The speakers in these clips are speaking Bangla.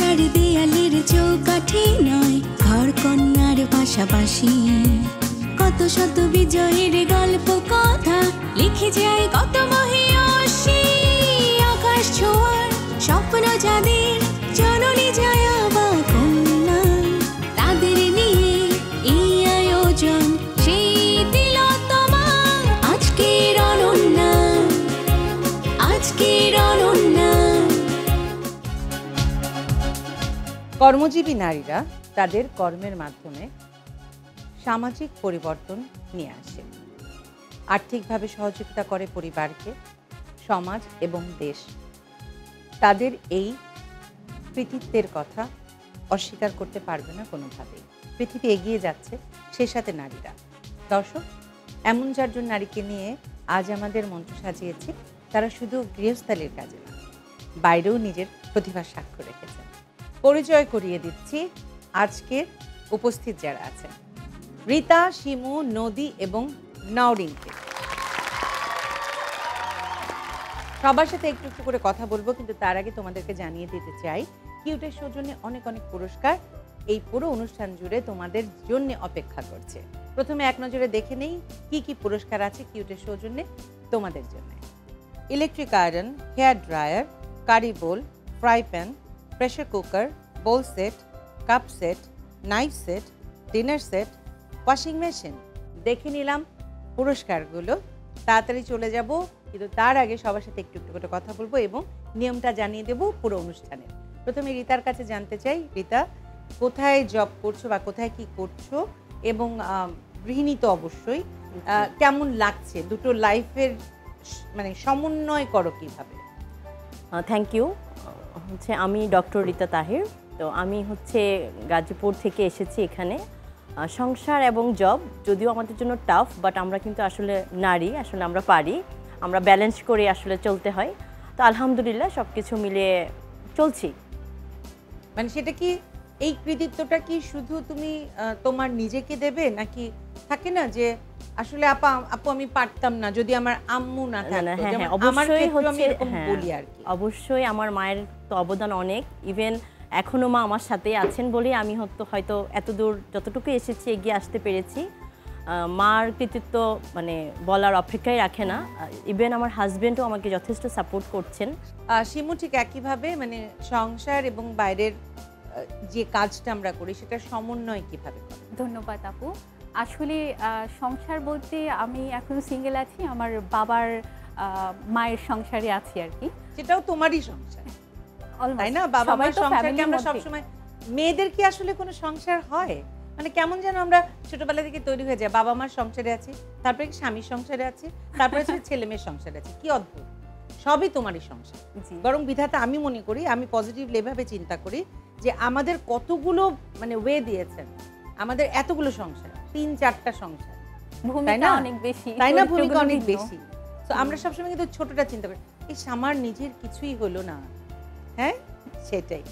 আর দেয়ালের চৌকাঠি নয়, ঘর কন্যার পাশাপাশি কত শত বিজয়ের গল্প কথা লিখে যায় কত মহিয়সী। আকাশ ছোঁয়ার স্বপ্ন যাদের জননী যায় বা কন্যা, তাদের নিয়ে এই আয়োজন সেই তিলোত্তমা। আজকের অনন্যা, আজকের অনন্যা। কর্মজীবী নারীরা তাদের কর্মের মাধ্যমে সামাজিক পরিবর্তন নিয়ে আসে, আর্থিকভাবে সহযোগিতা করে পরিবারকে, সমাজ এবং দেশ। তাদের এই কৃতিত্বের কথা অস্বীকার করতে পারবে না কোনোভাবেই। পৃথিবী এগিয়ে যাচ্ছে, সে সাথে নারীরা। দর্শক, এমন চারজন নারীকে নিয়ে আজ আমাদের মঞ্চ সাজিয়েছি। তারা শুধু গৃহস্থালির কাজে না, বাইরেও নিজের প্রতিভার সাক্ষ্য রেখেছেন। পরিচয় করিয়ে দিচ্ছি আজকের উপস্থিত যারা আছেন, রিতা, শিমু, নদী এবং নওরিনকে। সবার সাথে একটু একটু করে কথা বলবো, কিন্তু তার আগে তোমাদেরকে জানিয়ে দিতে চাই কিউটের সৌজন্যে অনেক অনেক পুরস্কার এই পুরো অনুষ্ঠান জুড়ে তোমাদের জন্য অপেক্ষা করছে। প্রথমে এক নজরে দেখে নেই কি কি পুরস্কার আছে কিউটের সৌজন্যে তোমাদের জন্য। Electric iron, hair dryer, curry bowl, fry pan, pressure cooker, bowl set, cup set, knife set, dinner set, washing machine. দেখে নিলাম পুরস্কারগুলো, তাড়াতাড়ি চলে যাব, কিন্তু তার আগে সবার সাথে একটু একটু করে কথা বলবো এবং নিয়মটা জানিয়ে দেব পুরো অনুষ্ঠানে। প্রথমে রিতার কাছে জানতে চাই, রিতা কোথায় জব করছো বা কোথায় কি করছো, এবং গৃহিণী তো অবশ্যই, কেমন লাগছে দুটো লাইফের মানে সমন্বয় করো কিভাবে? Thank you. আমি ডক্টর রিতা তাহির। তো আমি গাজীপুর থেকে এসেছি এখানে। সংসার এবং জব যদিও আমাদের জন্য টাফ, বাট আমরা কিন্তু আসলে নারী, আসলে আমরা পারি, আমরা ব্যালেন্স করে আসলে চলতে হয়। তো আলহামদুলিল্লাহ সব কিছু মিলিয়ে চলছি। মানে সেটা কি, এই কৃতিত্বটা কি শুধু তুমি তোমার নিজেকে দেবে, নাকি থাকে না যে আসলে আপু আমি পারতাম না যদি আমার আম্মু না থাকতো? হ্যাঁ, অবশ্যই আমি এরকম বলি আর কি। অবশ্যই আমার মায়ের তো অবদান অনেক। ইভেন এখনো মা আমার সাথেই আছেন বলেই আমি হয়তো এতদূর যতটুকু এসেছি এগিয়ে আসতে পেরেছি। মার কৃতিত্ব মানে বলার অপেক্ষাই রাখে না। ইভেন আমার হাজবেন্ডও আমাকে যথেষ্ট সাপোর্ট করছেন। শিমু ঠিক একইভাবে, মানে সংসার এবং বাইরের যে কাজটা আমরা করি সেটা সমন্বয় কিভাবে? ধন্যবাদ আপু। আসলে সংসার বলতে আমি এখন সিঙ্গেল আছি, আমার বাবার মায়ের সংসারে আছি আর কি। সেটাও তোমারই সংসার, তাই না? বাবা মায়ের সংসারকে আমরা সবসময়, মেয়েদের কি আসলে কোনো সংসার হয়? মানে কেমন যেন আমরা ছোটবেলা থেকে তৈরি হয়ে যায়, বাবা মার সংসারে আছি, তারপরে স্বামীর সংসারে আছি, তারপরে ছেলে মেয়ের সংসারে আছি। কি অদ্ভুত, সবই তোমারই সংসার। বরং বিধাতা, আমি মনে করি, আমি পজিটিভলি এভাবে চিন্তা করি যে আমাদের কতগুলো মানে ওয়ে দিয়েছেন, আমাদের এতগুলো সংসার, 3-4টা সংসার, ভূমিকা অনেক বেশি, তাই না? ভূমিকা অনেক বেশি। তো আমরা সবসময় কিন্তু ছোটটা চিন্তা করি, এই আমার নিজের কিছুই হলো না। হ্যাঁ, সেটাই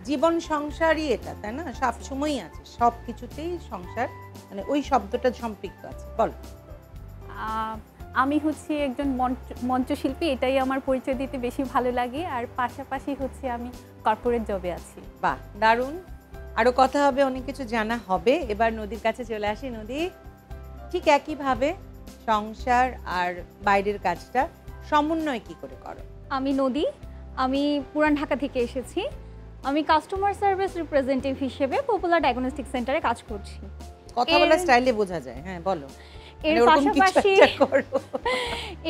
জীবন, সংসারই এটা, তাই না? সব সময়ই আছে, সব কিছুতেই সংসার মানে ওই শব্দটা সম্পৃক্ত আছে। বলো। আমি একজন মঞ্চশিল্পী, এটাই আমার পরিচয় দিতে বেশি ভালো লাগে। আর পাশাপাশি আমি কর্পোরেট জবে আছি। বাহ, দারুণ। আরো কথা হবে, অনেক কিছু জানা হবে। এবার নদীর কাছে চলে আসি। নদী, ঠিক একইভাবে সংসার আর বাইরের কাজটা সমন্বয় কি করে করো? আমি নদী, আমি পুরান ঢাকা থেকে এসেছি। আমি কাস্টমার সার্ভিস রিপ্রেজেন্টেটিভ হিসেবে পপুলার ডায়াগনস্টিক সেন্টারে কাজ করছি। কথা বলার স্টাইলে বোঝা যায়। হ্যাঁ, বলো।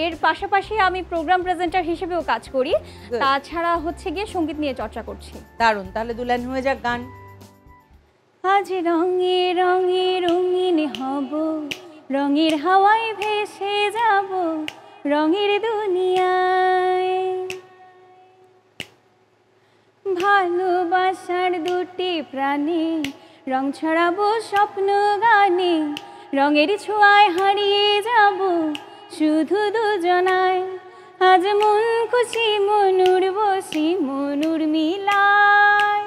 এর পাশাপাশি আমি প্রোগ্রাম প্রেজেন্টার হিসেবেও কাজ করি। তাছাড়া গিয়ে সঙ্গীত নিয়ে চর্চা করছি। দারুণ। তাহলে দুলান হয়ে যাক গান। আজ রঙে রঙে রঙিন হব, রঙের হাওয়ায় ভেসে যাব রঙের দুনিয়ায়। ভালোবাসার দুটি প্রাণে রং ছড়াবো স্বপ্ন গানে, রঙের ছোঁয়ায় হারিয়ে যাব শুধু দুজনায়। আজ মন খুশি মনুর বসি মনুর মিলায়,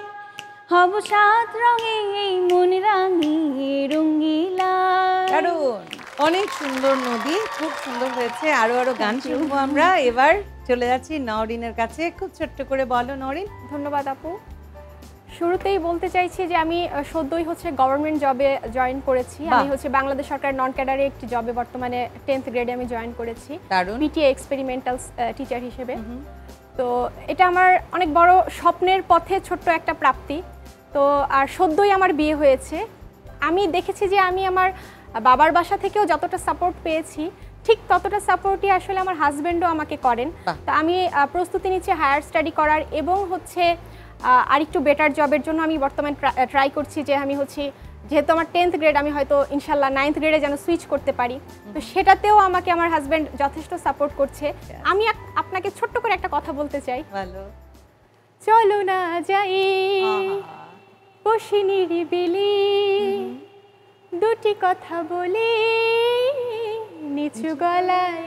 হব সাত রঙে এই মন রাঙিয়ে রঙ্গিলায়। দারুণ, অনেক সুন্দর নদী, খুব সুন্দর হয়েছে। আরো আরো গান শুনবো আমরা। এবার চলে যাচ্ছি নওরিনের কাছে, খুব ছোট্ট করে বলো নওরিন। ধন্যবাদ আপু। শুরুতেই বলতে চাইছি যে আমি সদ্যই হচ্ছে গভর্নমেন্ট জবে জয়েন করেছি। আমি হচ্ছে বাংলাদেশ সরকারের নন ক্যাডারে একটি জবে বর্তমানে 10th গ্রেডে আমি জয়েন করেছি দারুণ। পিটিএ এক্সপেরিমেন্টাল টিচার হিসেবে। তো এটা আমার অনেক বড় স্বপ্নের পথে ছোট্ট একটা প্রাপ্তি। তো আর সদ্যই আমার বিয়ে হয়েছে। আমি দেখেছি যে আমি আমার বাবার বাসা থেকেও যতটা সাপোর্ট পেয়েছি ঠিক ততটা সাপোর্টই আসলে আমার হাজব্যান্ডও আমাকে করেন। তো আমি প্রস্তুতি নিচ্ছি হায়ার স্টাডি করার এবং হচ্ছে আরেকটু বেটার জবের জন্য আমি বর্তমানে ট্রাই করছি যে আমি হচ্ছে যেহেতু আমার 10th গ্রেড আমি হয়তো ইনশাল্লাহ 9th গ্রেডে যেন সুইচ করতে পারি। তো সেটাতেও আমাকে আমার হাজব্যান্ড যথেষ্ট সাপোর্ট করছে। আমি আপনাকে ছোট্ট করে একটা কথা বলতে চাই। ভালো। চলো না যাই বসে নিরিবিলি দুটি কথা বলি নিচু গলায়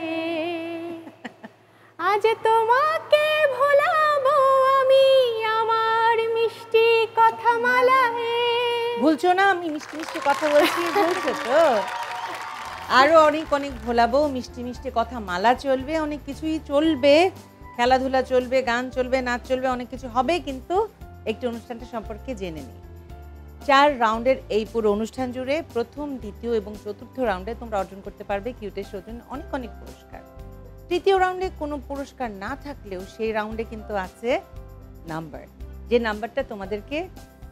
আজ তোমাকে ভোলাবো আমি আমার মিষ্টি কথা মালায়। ভুলছো না আমি মিষ্টি মিষ্টি কথা বলছি, বলছো তো? আরো অনেক অনেক ভোলাবো, মিষ্টি মিষ্টি কথা মালা চলবে, অনেক কিছুই চলবে, খেলাধুলা চলবে, গান চলবে, নাচ চলবে, অনেক কিছু হবে। কিন্তু একটি অনুষ্ঠানটা সম্পর্কে জেনে নিই। 4 রাউন্ডের এই পুরো অনুষ্ঠান জুড়ে প্রথম, দ্বিতীয় এবং চতুর্থ রাউন্ডে তোমরা অর্জন করতে পারবে কিউটের সৌজন্যে অনেক অনেক পুরস্কার। তৃতীয় রাউন্ডে কোনো পুরস্কার না থাকলেও সেই রাউন্ডে কিন্তু আছে নাম্বার, যে নাম্বারটা তোমাদেরকে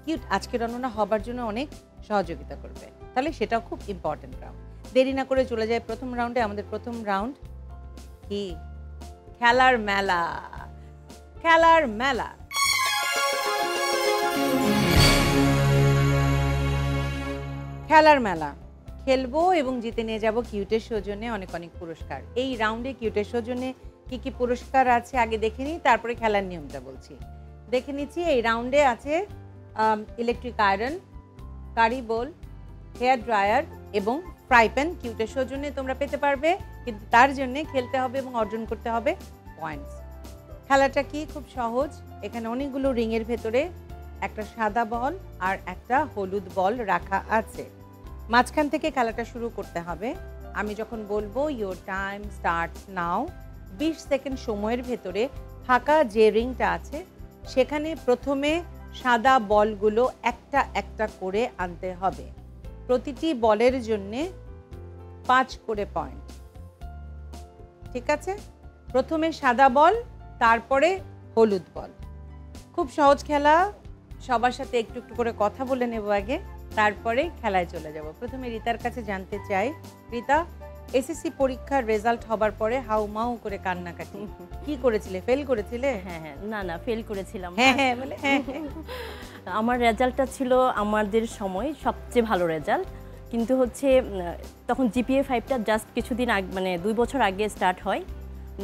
কিউট আজকের রণনা হবার জন্য অনেক সহযোগিতা করবে। তাহলে সেটাও খুব ইম্পর্টেন্ট রাউন্ড। দেরি না করে চলে যায় প্রথম রাউন্ডে। আমাদের প্রথম রাউন্ড কি? খেলার মেলা। খেলার মেলা। খেলার মেলা খেলবো এবং জিতে নিয়ে যাব কিউটের সৌজন্যে অনেক অনেক পুরস্কার। এই রাউন্ডে কিউটের সৌজন্যে কি কি পুরস্কার আছে আগে দেখে নিই, তারপরে খেলার নিয়মটা বলছি। দেখে নিচ্ছি। এই রাউন্ডে আছে ইলেকট্রিক আয়রন, কারি বোল, হেয়ার ড্রায়ার এবং ফ্রাই প্যান। কিউটের সৌজন্যে তোমরা পেতে পারবে, কিন্তু তার জন্যে খেলতে হবে এবং অর্জন করতে হবে পয়েন্টস। খেলাটা কি? খুব সহজ। এখানে অনেকগুলো রিংয়ের ভেতরে একটা সাদা বল আর একটা হলুদ বল রাখা আছে। মাঝখান থেকে খেলাটা শুরু করতে হবে। আমি যখন বলবো your time starts now, 20 second সময়ের ভেতরে ফাঁকা যে রিংটা আছে সেখানে প্রথমে সাদা বলগুলো একটা একটা করে আনতে হবে। প্রতিটি বলের জন্যে 5 করে পয়েন্ট। ঠিক আছে? প্রথমে সাদা বল, তারপরে হলুদ বল। খুব সহজ খেলা। সবার সাথে একটু একটু করে কথা বলে নেব আগে, তারপরে খেলায় চলে যাব। প্রথমে রিতার কাছে জানতে চাই, রিতা, এসএসসি পরীক্ষার রেজাল্ট হবার পরে হাউমাউ করে কান্নাকাটি কি করেছিলে? ফেল করেছিলে? হ্যাঁ হ্যাঁ, না ফেল করেছিলাম। হ্যাঁ হ্যাঁ বলে হ্যাঁ। আমার রেজাল্টটা ছিল আমাদের সময় সবচেয়ে ভালো রেজাল্ট, কিন্তু হচ্ছে তখন জিপিএ 5টা জাস্ট কিছুদিন আগে, মানে 2 বছর আগে স্টার্ট হয়।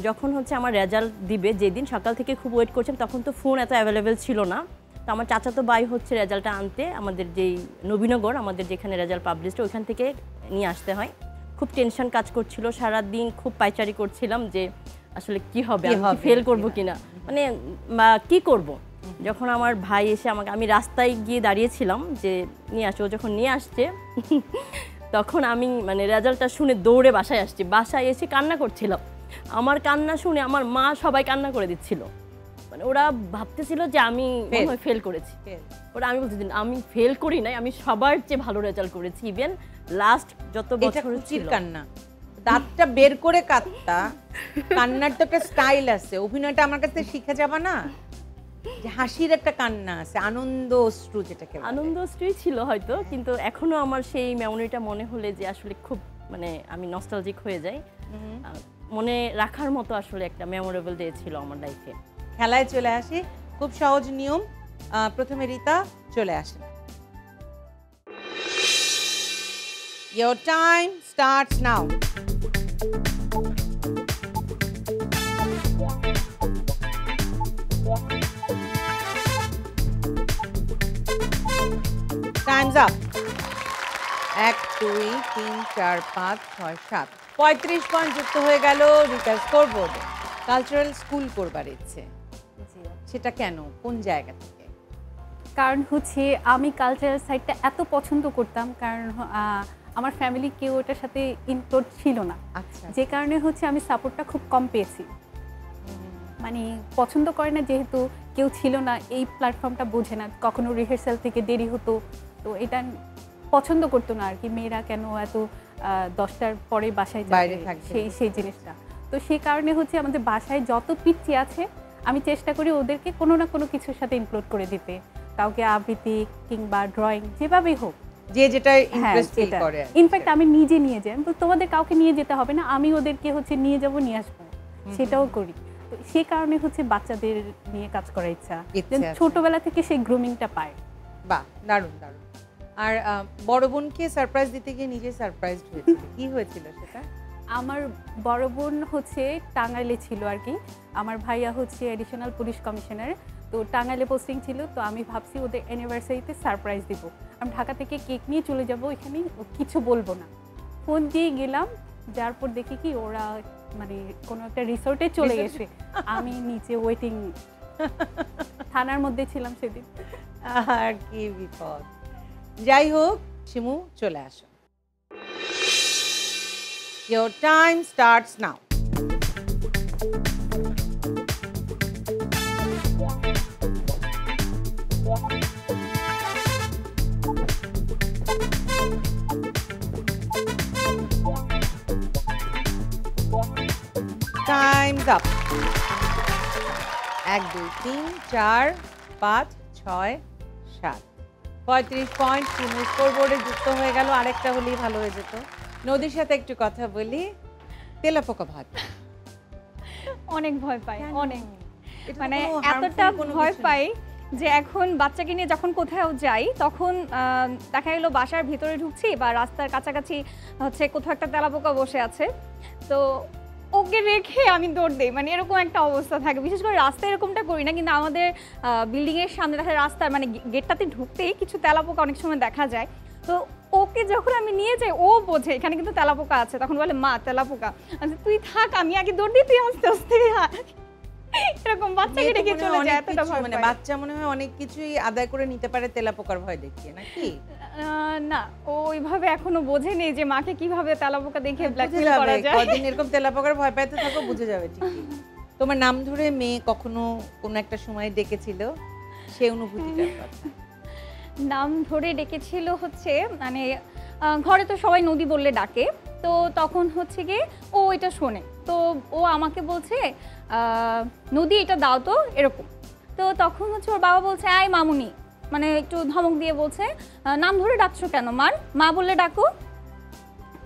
যখন হচ্ছে আমার রেজাল্ট দিবে যেদিন, সকাল থেকে খুব ওয়েট করছিলাম। তখন তো ফোন এত অ্যাভেলেবেল ছিল না। তো আমার চাচাতো ভাই হচ্ছে রেজাল্টটা আনতে আমাদের যেই নবীনগর, আমাদের যেখানে রেজাল্ট পাবলিশড, ওইখান থেকে নিয়ে আসতে হয়। খুব টেনশন কাজ করছিল, সারাদিন খুব পাইচারি করছিলাম যে আসলে কি হবে, আমি ফেল করবো কিনা, মানে কি করব। যখন আমার ভাই এসে আমাকে, আমি রাস্তায় গিয়ে দাঁড়িয়েছিলাম যে নিয়ে আসো, যখন নিয়ে আসছে তখন আমি মানে রেজাল্টটা শুনে দৌড়ে বাসায় আসছি। বাসায় এসে কান্না করছিলাম। আমার কান্না শুনে আমার মা সবাই কান্না করে দিচ্ছিল। মানে ওরা ভাবতেছিল যে আমি ফেল করেছি। ওরা, আমি বলছি আমি ফেল করি নাই, আমি সবার চেয়ে ভালো রেজাল্ট করেছি। ইভেন লাস্ট যত বছর ছিল, কান্না দাঁতটা বের করে কাঁদতা, কান্নার তো একটা স্টাইল আছে। অভিনয়টা আমার কাছে শিখে যাবা না, যে হাসির একটা কান্না আছে, আনন্দ অশ্রু, যেটাকে আনন্দ অশ্রুই ছিল হয়তো, কিন্তু এখনো আমার সেই মেমোরিটা মনে হলে যে আসলে খুব মানে আমি নস্টালজিক হয়ে যাই। মনে রাখার মতো আসলে একটা মেমোরেবল ডে ছিল আমার লাইফে। খেলায় চলে আসি। খুব সহজ নিয়ম। প্রথমে রিতা চলে আসে। Your time starts now. Time's up. 1 2 3 4 5 6 7 35 point যুক্ত হয়ে গেল রিতার স্কোরবোর্ডে। কালচারাল স্কুল করবার ইচ্ছে, সেটা কেন, কোন জায়গা থেকে? কারণ হচ্ছে আমি কালচারাল সাইডটা এত পছন্দ করতাম, কারণ আমার ফ্যামিলি কেউ ওটার সাথে ইনক্লুড ছিল না। আচ্ছা, যে কারণে হচ্ছে আমি সাপোর্টটা খুব কম পেয়েছি। মানে পছন্দ করে না, যেহেতু কেউ ছিল না, এই প্ল্যাটফর্মটা বোঝে না, কখনো রিহার্সাল থেকে দেরি হতো, তো এটা পছন্দ করতো না আর কি, মেয়েরা কেন এত 10টার পরে বাসায় বাইরে যাবে, থাকবে। সেই জিনিসটা। তো সেই কারণে হচ্ছে আমাদের বাসায় যত পিচ্চি আছে আমি চেষ্টা করি ওদেরকে কোনো না কোনো কিছুর সাথে ইনক্লুড করে দিতে, কাউকে আবৃত্তি কিংবা ড্রয়িং, যেভাবেই হোক। যে যেটা ইন্টারেস্ট ফিল করে। ইনফ্যাক্ট আমি নিজে নিয়ে যাই, তো তোমাদের কাউকে নিয়ে যেতে হবে না, আমি ওদেরকে হচ্ছে নিয়ে যাব, নিয়ে আসবো, সেটাও করি। তো সেই কারণে হচ্ছে বাচ্চাদের নিয়ে কাজ করার ইচ্ছা, ইচ্ছে আছে। ছোটবেলা থেকে সেই গ্রুমিংটা পায়। বাহ, দারুণ দারুণ। আর বড় বোনকে সারপ্রাইজ দিতে গিয়ে নিজে সারপ্রাইজড হয়েছিল, কি হয়েছিল সেটা? আমার বড় বোন হচ্ছে টাঙ্গাইলে ছিল আর কি, আমার ভাইয়া হচ্ছে অ্যাডিশনাল পুলিশ কমিশনার, তো টাঙ্গাইলে পোস্টিং ছিল। তো আমি ভাবছি ওদের অ্যানিভার্সারিতে সারপ্রাইজ দিব, আমি ঢাকা থেকে কেক নিয়ে চলে যাব, এখানে কিছু বলবো না। ফোন দিয়ে গেলাম, যার পর দেখি কি ওরা মানে কোনো একটা রিসোর্টে চলে গেছে, আমি নিচে ওয়েটিং, থানার মধ্যে ছিলাম সেদিন। আর কি বিপদ। যাই হোক, শিমু চলে আসো। Your time starts now. Time's up. 1 2 3 4 5 6 7 35 point Shimu স্কোরবোর্ডে যুক্ত হয়ে গেল। আরেকটা হলেই ভালো হয়ে যেত। নদীর সাথে একটু কথা বলি। তেলাপোকা ভাত অনেক ভয় পাই, অনেক, এটা মানে কোনো harmful এতটা কোনো ভয় কিছু পাই যে এখন বাচ্চাকে নিয়ে যখন কোথাও যাই তখন দেখা গেলো বাসার ভিতরে ঢুকছি বা রাস্তার কাছাকাছি হচ্ছে কোথাও একটা তেলাপোকা বসে আছে, তো ওকে রেখে আমি দৌড় দিই, মানে এরকম একটা অবস্থা থাকে। বিশেষ করে রাস্তায় এরকমটা করি না, কিন্তু আমাদের বিল্ডিংয়ের সামনে দেখা যায় রাস্তার মানে গেটটাতে ঢুকতেই কিছু তেলাপোকা অনেক সময় দেখা যায়। তো ওকে যখন আমি নিয়ে যাই ও বোঝে এখানে কিন্তু তেলাপোকা আছে, তখন বলে মা তেলাপোকা, আচ্ছা তুই থাক, আমি আগে দৌড় দিই, তুই আস্তে আস্তে এরকম বাচ্চাকে রেখে চলে যায়। এতটা ভয় মানে পাই। বাচ্চা মনে হয় অনেক কিছুই আদায় করে নিতে পারে তেলাপোকার ভয় দেখিয়ে, নাকি? না, ও ওইভাবে এখনো বোঝেনি যে মাকে কিভাবে তেলাপোকা দেখে বুঝে ব্ল্যাকমেল যাবে, করা যায়। কদিন এরকম তেলাপোকার ভয় পাইতে থাকো, বুঝে যাবে ঠিকই। তোমার নাম ধরে মেয়ে কখনো কোনো একটা সময় ডেকেছিল, সেই অনুভূতিটার কথা। নাম ধরে ডেকেছিল হচ্ছে মানে ঘরে তো সবাই নদী বললে ডাকে, তো তখন হচ্ছে গিয়ে ও এটা শোনে, তো ও আমাকে বলছে নদী এটা দাও তো, এরকম। তো তখন হচ্ছে ওর বাবা বলছে আয় মামুনি, মানে একটু ধমক দিয়ে বলছে নাম ধরে ডাকছো কেন, মা বললে ডাকো।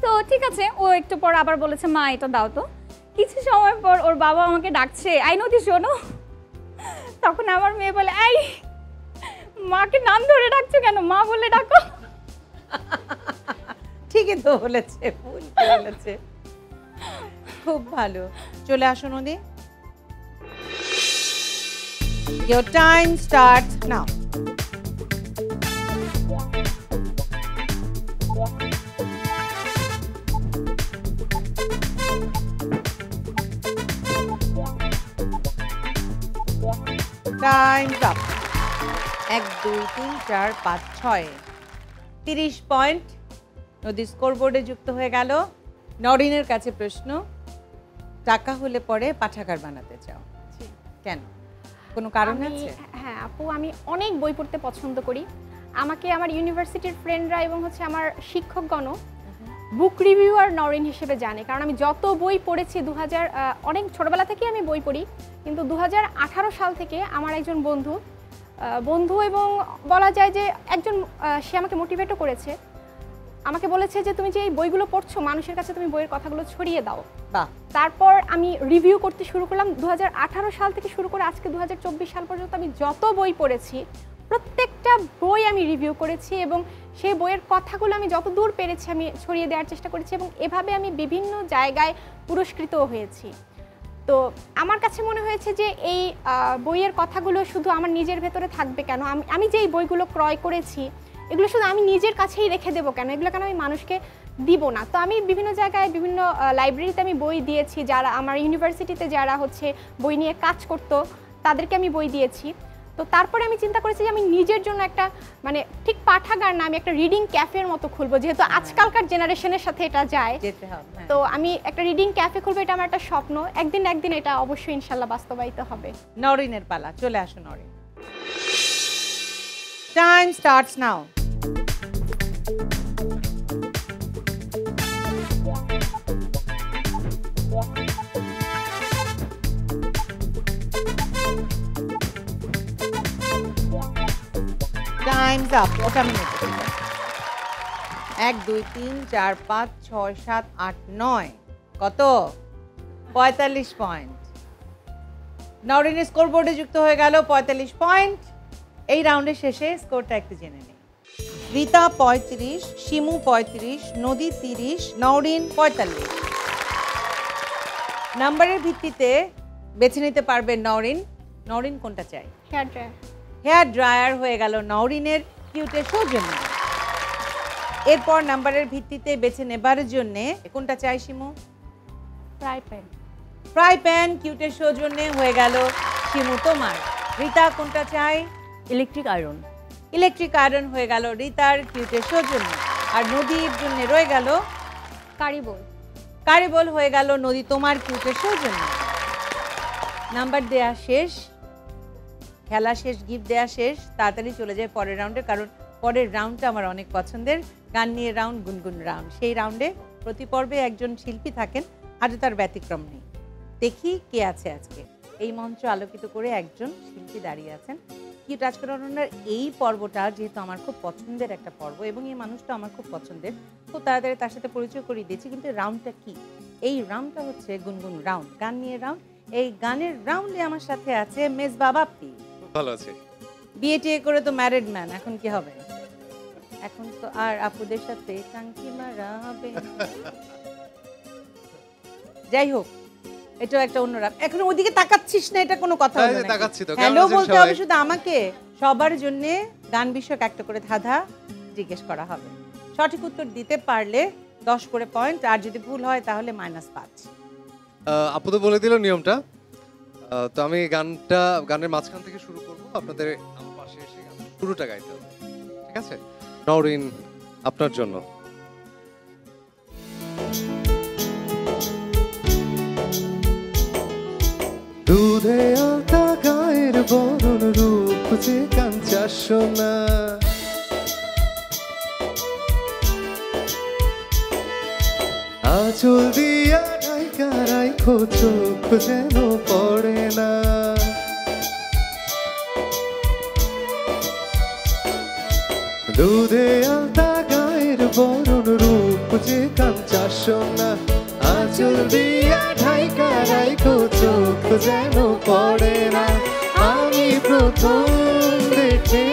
তো ঠিক আছে, ও একটু পর আবার বলেছে মা এটা দাও তো। কিছু সময় পর ওর বাবা আমাকে ডাকছে আই নদী শোনো, তখন আমার মেয়ে বলে আই মাকে নাম ধরে ডাকছো কেন, মা বললে ডাকো। ঠিকই তো বলেছে, ভুল বলেছে। খুব ভালো। চলে আসো নদী। Your time starts now. Time's up. 1 2 3 4 5 6 30 point নদী স্কোরবোর্ডে যুক্ত হয়ে গেল। নরিনের কাছে প্রশ্ন, টাকা হলে পরে পাঠাগার বানাতে চাও, কেন? কোনো কারণ আছে? হ্যাঁ আপু, আমি অনেক বই পড়তে পছন্দ করি। আমাকে আমার ইউনিভার্সিটির ফ্রেন্ডরা এবং হচ্ছে আমার শিক্ষকগণও বুক রিভিউয়ার নরিন হিসেবে জানে, কারণ আমি যত বই পড়েছি অনেক ছোটবেলা থেকেই আমি বই পড়ি, কিন্তু 2018 সাল থেকে আমার একজন বন্ধু এবং বলা যায় যে একজন সে আমাকে মোটিভেটও করেছে, আমাকে বলেছে যে তুমি যে এই বইগুলো পড়ছো মানুষের কাছে তুমি বইয়ের কথাগুলো ছড়িয়ে দাও। বাহ। তারপর আমি রিভিউ করতে শুরু করলাম 2018 সাল থেকে শুরু করে আজকে 2024 সাল পর্যন্ত আমি যত বই পড়েছি প্রত্যেকটা বই আমি রিভিউ করেছি এবং সেই বইয়ের কথাগুলো আমি যত দূর পেরেছি আমি ছড়িয়ে দেওয়ার চেষ্টা করেছি এবং এভাবে আমি বিভিন্ন জায়গায় পুরস্কৃতও হয়েছি। তো আমার কাছে মনে হয়েছে যে এই বইয়ের কথাগুলো শুধু আমার নিজের ভেতরে থাকবে কেন, আমি যে এই বইগুলো ক্রয় করেছি এগুলো শুধু আমি নিজের কাছেই রেখে দেবো কেন, এগুলো কেন আমি মানুষকে দিব না। তো আমি বিভিন্ন জায়গায় বিভিন্ন লাইব্রেরিতে আমি বই দিয়েছি, যারা আমার ইউনিভার্সিটিতে যারা হচ্ছে বই নিয়ে কাজ করতো তাদেরকে আমি বই দিয়েছি। তো তারপরে আমি চিন্তা করেছি যে আমি নিজের জন্য একটা মানে ঠিক পাঠাগার না, আমি একটা রিডিং ক্যাফের মতো খুলবো, যেহেতু আজকালকার জেনারেশনের সাথে এটা যায়। যেতে হবে, হ্যাঁ। তো আমি একটা রিডিং ক্যাফে খুলবো, এটা আমার একটা স্বপ্ন। একদিন এটা অবশ্যই ইনশাল্লাহ বাস্তবায়িত হবে। নরিনের পালা, চলে আসো Norin. Time starts now. Times up. ওটা আমি নোট করি। 1 2 3 4 5 6 7 8 9 কত? 45 পয়েন্ট। নরিনের স্কোরবোর্ডে যুক্ত হয়ে গেল 45 পয়েন্ট। এই রাউন্ডের শেষে স্কোরটা একটু জেনে নিই। রিতা 35, শিমু 35, নদী 30, নরিন 45। নাম্বারের ভিত্তিতে বেছে নিতে পারবে নরিন। নরিন কোনটা চাই? Hair dryer. হেয়ার ড্রায়ার হয়ে গেল নরিনের কিউটের সৌজন্যে। এরপর নাম্বারের ভিত্তিতে বেছে নেবার জন্য কোনটা চাই Shimu? Fry pan. Fry pan কিউটের সৌজন্যে হয়ে গেল শিমু তোমার। রিতা কোনটা চাই? Electric iron. ইলেকট্রিক আয়রন হয়ে গেল রিতার কিউটের সৌজন্যে। আর নদীর জন্য রয়ে গেল কারি বোল। কারি বোল হয়ে গেল নদী তোমার কিউটের সৌজন্যে। নাম্বার দেয়া শেষ, খেলা শেষ, গিফট দেয়া শেষ। তাড়াতাড়ি চলে যায় পরের রাউন্ডে, কারণ পরের রাউন্ডটা আমার অনেক পছন্দের, গান নিয়ে রাউন্ড, গুনগুন রাউন্ড। সেই রাউন্ডে প্রতি পর্বে একজন শিল্পী থাকেন, আজও তার ব্যতিক্রম নেই। দেখি কে আছে আজকে। এই মঞ্চ আলোকিত করে একজন শিল্পী দাঁড়িয়ে আছেন। কিউট আজকের অনন্যার এই পর্বটা যেহেতু আমার খুব পছন্দের একটা পর্ব এবং এই মানুষটা আমার খুব পছন্দের, খুব তাড়াতাড়ি তার সাথে পরিচয় করিয়ে দিয়েছি। কিন্তু রাউন্ডটা কি? এই রাউন্ডটা হচ্ছে গুনগুন রাউন্ড, গান নিয়ে রাউন্ড। এই গানের রাউন্ডে আমার সাথে আছে মেজবা বাপ্পি। ভালো আছে। বিয়ে টিয়ে করে তো ম্যারিড ম্যান, এখন কি হবে? এখন তো আর আপুদের সাথে টাঙ্কি মারা হবে। যাই হোক, এটাও একটা অন্য রাত। এখন ওদিকে তাকাচ্ছিস না, এটা কোনো কথা হলো না? তাকাচ্ছি তো। হ্যালো বলতে হবে শুধু আমাকে। সবার জন্য গান বিষয়ক একটা করে ধাঁধা জিজ্ঞেস করা হবে। সঠিক উত্তর দিতে পারলে 10 করে পয়েন্ট, আর যদি ভুল হয় তাহলে -5। আপু তো বলে দিল নিয়মটা। তো আমি গানের মাঝখান থেকে শুরু করব, আপনাদের আমার পাশে এসে শুরুটা গাইতে হবে, ঠিক আছে? নরিন, আপনার জন্য। দুধে আলতা গায়ের বরণ রূপ যে কাঞ্চা সোনা, আঁচল দিয়া ঢাইকা রাইখো চোখ যেন পড়ে না, দুধে আলতা গায়ের বরণ রূপ যে কাঞ্চা সোনা, আঁচল দিয়া ঢাইকা রাইখো চোখ যেন পড়ে না। আমি প্রথম দেখে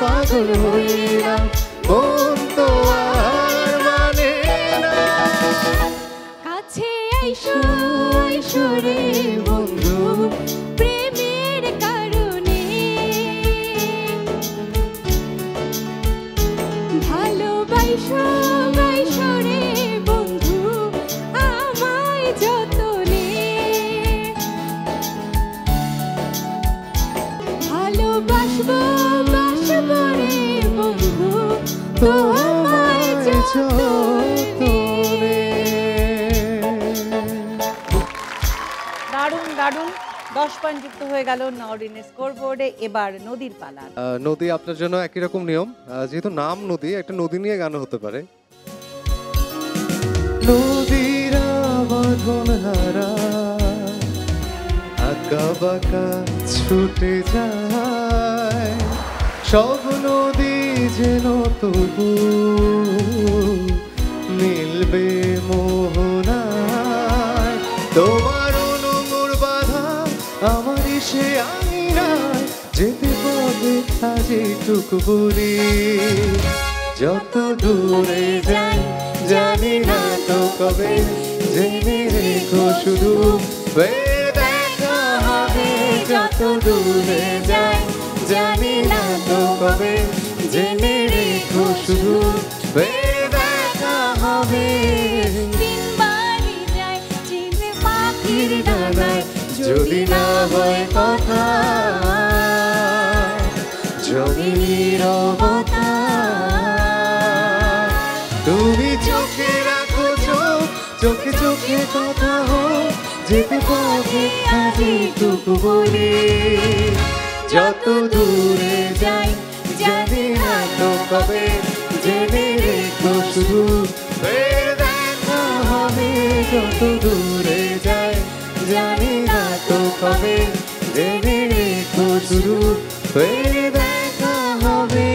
পাগল হইলাম, মন তো আর মানে না। কাছে আইসো আইসো রে বন্ধু, প্রেমের কারণে ভালোবাসো আইসো রে বন্ধু, আমায় যতনে ভালোবাসবো বাসবো রে বন্ধু, তোমায় যতনে। দারুণ দারুণ, 10 পয়েন্ট যুক্ত হয়ে গেল নরিনের স্কোরবোর্ডে। এবার নদীর পালা। নদী, আপনার জন্য একই রকম নিয়ম। যেহেতু নাম নদী, একটা নদী নিয়ে গান হতে পারে। নদীর বাঁধন হারা আঁকা বাঁকা ছুটে যায়, সব নদী যেন তবু মিলবে মোহনায়। তোমার অনুমোর বাধা আমার সে আঙিনায়, যেতে পাবে যেটুকু বলি, যত দূরে যাই জানি না তো কবে, জেনে রেখো শুধু দেখা হবে। যত দূরে যাই জানি না তো কবে, জেনে রেখো শুধু দেখা হবে। দিন বাড়ি যায় চিনে পাখির ডানায়, যদি না হয় কথা, যেতে পথে যেটুকু বলি যত দূরে যাই জানি না তো কবে জেনে রেখো শুধু ফের দেখা হবে যত দূরে যাই জানি না তো কবে জেনে রেখো শুধু ফের দেখা হবে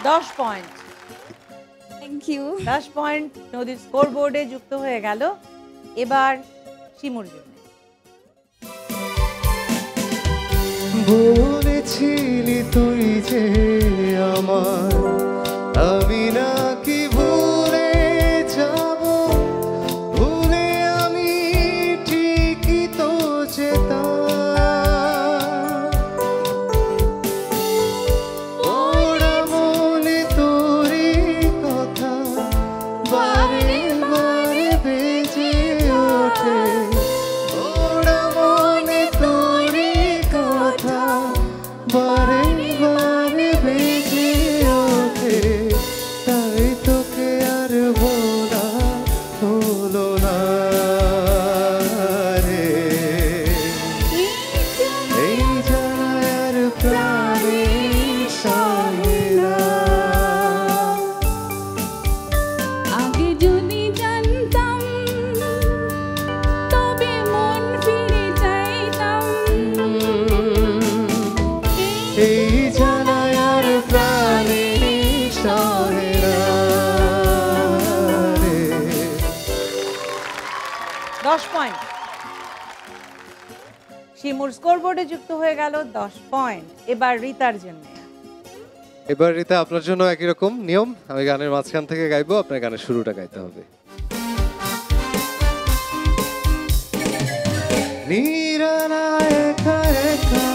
10 পয়েন্ট। Thank you. 10 পয়েন্ট নদীর স্কোর বোর্ডে যুক্ত হয়ে গেল। এবার শিমুর জন্য। বলেছিলি তুই যে আমার আমি নাকি ভুলে যাব ভুলে আমি ঠিকই তো যেতাম ওরা মনে তোরই কথা বারে বারে বেজে ওঠে ওরা মনে তোরই কথা বারে বারে বেজে ওঠে তাই তোকে আর বলা হলো না রে এই জানার প্রাণে সহে না আগে যদি জানতাম তবে মন ফিরে চাইতাম এই জানার প্রাণে সহে না রে 10 পয়েন্ট। শিমুর স্কোর বোর্ডে যুক্ত হয়ে গেল 10 পয়েন্ট। এবার রিতার জন্য। এবার রিতা আপনার জন্য একই রকম নিয়ম আমি গানের মাঝখান থেকে গাইবো আপনার গানের শুরুটা গাইতে হবে নিরালায় একা একা